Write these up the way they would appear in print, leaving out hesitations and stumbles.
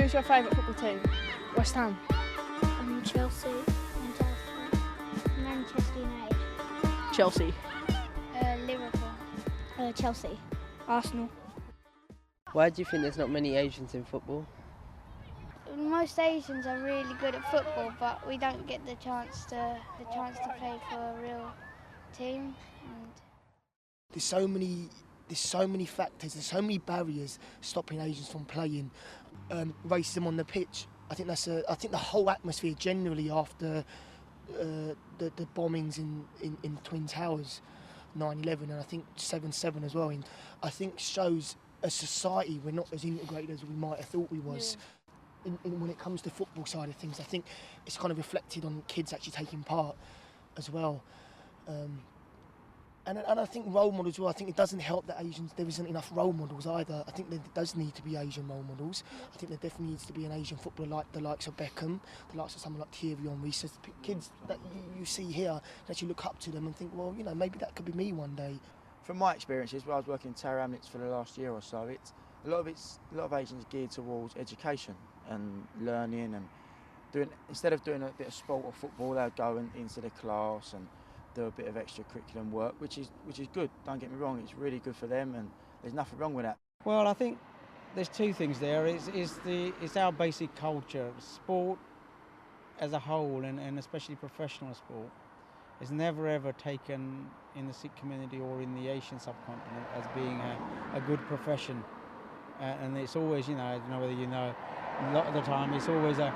Who's your favourite football team? West Ham. Chelsea. Manchester United. Chelsea. Liverpool. Chelsea. Arsenal. Why do you think there's not many Asians in football? Most Asians are really good at football, but we don't get the chance to play for a real team. And There's so many factors, there's so many barriers stopping Asians from playing. Racism on the pitch. I think the whole atmosphere generally after the bombings in Twin Towers, 9/11, and I think 7/7 as well. And I think shows a society we're not as integrated as we might have thought we was. Yeah. When it comes to football side of things, I think it's kind of reflected on kids actually taking part as well. And I think role models as well. I think it doesn't help that there isn't enough role models either. I think there does need to be Asian role models. I think there definitely needs to be an Asian footballer like the likes of Beckham, the likes of someone like Thierry Henry. So kids that you see here that you look up to them and think, well, maybe that could be me one day. From my experiences, where I was working in Tower Hamlets for the last year or so, a lot of Asians are geared towards education and learning, and instead of doing a bit of sport or football, they'll go into the class and do a bit of extra curriculum work, which is good. Don't get me wrong; it's really good for them, and there's nothing wrong with that. Well, I think there's two things there. It's our basic culture, sport as a whole, and especially professional sport, is never ever taken in the Sikh community or in the Asian subcontinent as being a good profession, and it's always, I don't know whether you know. A lot of the time it's always I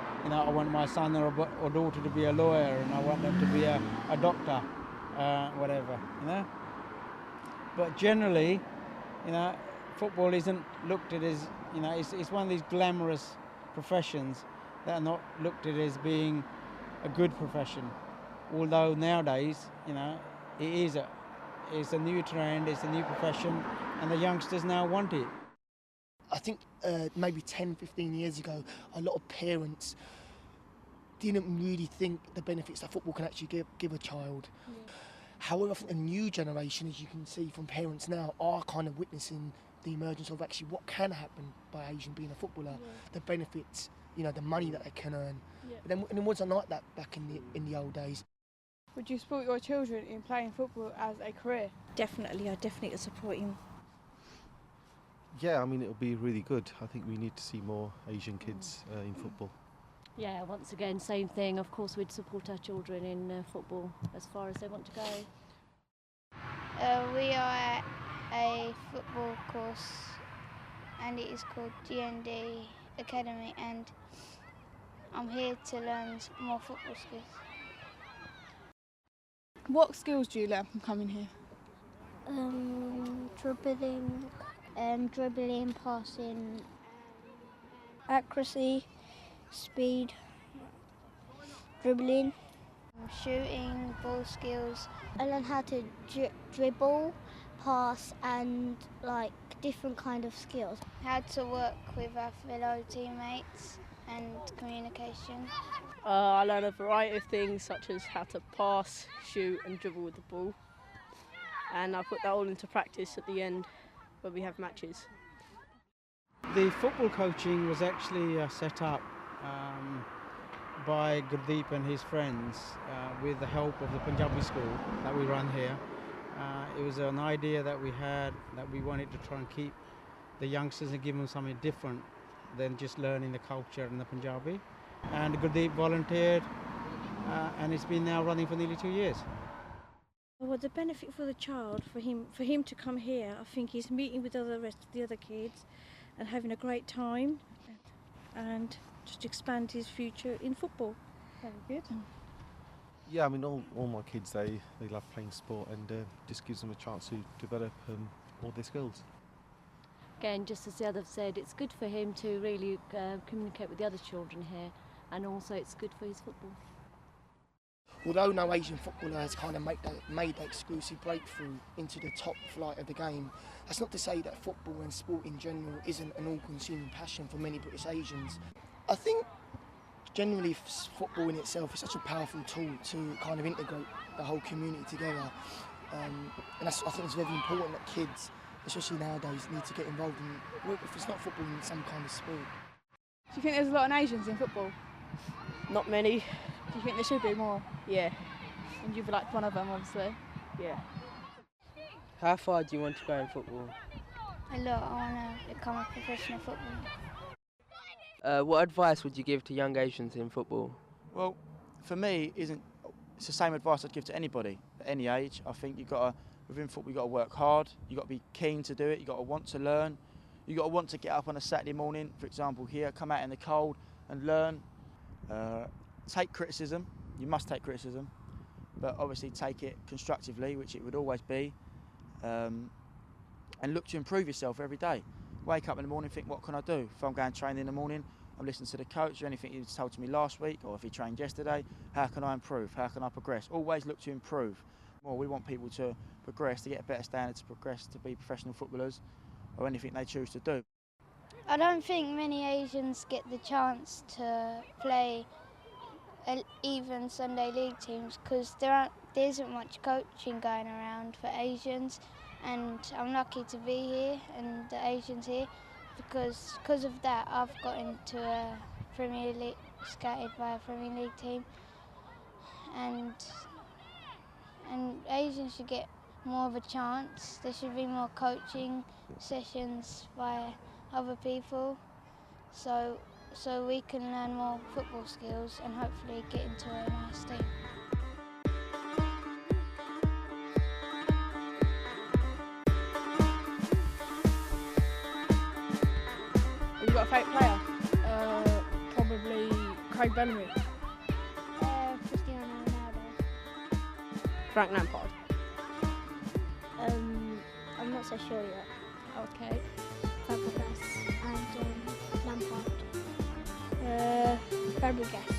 want my son or daughter to be a lawyer, and I want them to be a doctor, whatever, But generally, football isn't looked at as, it's one of these glamorous professions that are not looked at as being a good profession. Although nowadays, it's a new trend, it's a new profession, and the youngsters now want it. I think maybe 10, 15 years ago, a lot of parents didn't really think the benefits that football can actually give a child. Yeah. However, I think the new generation, as you can see from parents now, are kind of witnessing the emergence of actually what can happen by Asian being a footballer, the benefits, the money that they can earn. Yeah. And it wasn't like that back in the old days. Would you support your children in playing football as a career? Definitely, I definitely support him. Yeah, I mean, it'll be really good. I think we need to see more Asian kids in football. Yeah, once again, same thing. Of course, we'd support our children in football as far as they want to go. We are at a football course, and it is called G&D Academy, and I'm here to learn more football skills. What skills do you learn from coming here? Dribbling, passing, accuracy, speed, dribbling, shooting, ball skills. I learned how to dribble, pass, and different kind of skills. How to work with our fellow teammates and communication. I learned a variety of things such as how to pass, shoot and dribble with the ball. And I put that all into practice at the end when we have matches. The football coaching was actually set up by Gurdeep and his friends with the help of the Punjabi school that we run here. It was an idea that we had that we wanted to try and keep the youngsters and give them something different than just learning the culture and the Punjabi. And Gurdeep volunteered, and it's been now running for nearly 2 years. Well, the benefit for the child, for him to come here, I think he's meeting with the rest of the other kids and having a great time, and just expand his future in football. Very good. Yeah, I mean, all my kids, they love playing sport, and just gives them a chance to develop all their skills. Again, just as the others said, it's good for him to really communicate with the other children here, and also it's good for his football. Although no Asian footballer has kind of made that exclusive breakthrough into the top flight of the game, that's not to say that football and sport in general isn't an all-consuming passion for many British Asians. I think generally football in itself is such a powerful tool to kind of integrate the whole community together, and I think it's very important that kids, especially nowadays, need to get involved in, if it's not football, in some kind of sport. you think there's a lot of Asians in football? Not many. Do you think there should be more? Yeah. And you'd be like one of them, obviously. Yeah. How far do you want to go in football? A lot. I want to become a professional footballer. What advice would you give to young Asians in football? Well, for me, it's the same advice I'd give to anybody at any age. I think within football, you've got to work hard. You've got to be keen to do it. You've got to want to learn. You've got to want to get up on a Saturday morning, for example, here, come out in the cold and learn. Take criticism. You must take criticism, but obviously take it constructively, which it would always be, and look to improve yourself every day. Wake up in the morning, think, what can I do? If I'm going to train in the morning, I'm listening to the coach or anything he told to me last week, or if he trained yesterday, how can I improve? How can I progress? Always look to improve. Well, we want people to progress, to get a better standard, to progress, to be professional footballers, or anything they choose to do. I don't think many Asians get the chance to play even Sunday league teams because there isn't much coaching going around for Asians, and I'm lucky to be here and the Asians here because of that I've got into a Premier League, scouted by a Premier League team, and Asians should get more of a chance. There should be more coaching sessions by other people so we can learn more football skills and hopefully get into a nice team. Have you got a favourite player? Probably Craig Bellamy. Cristiano Ronaldo. Frank Lampard. I'm not so sure yet. Okay. Fabregas and Lampard. Fabregas.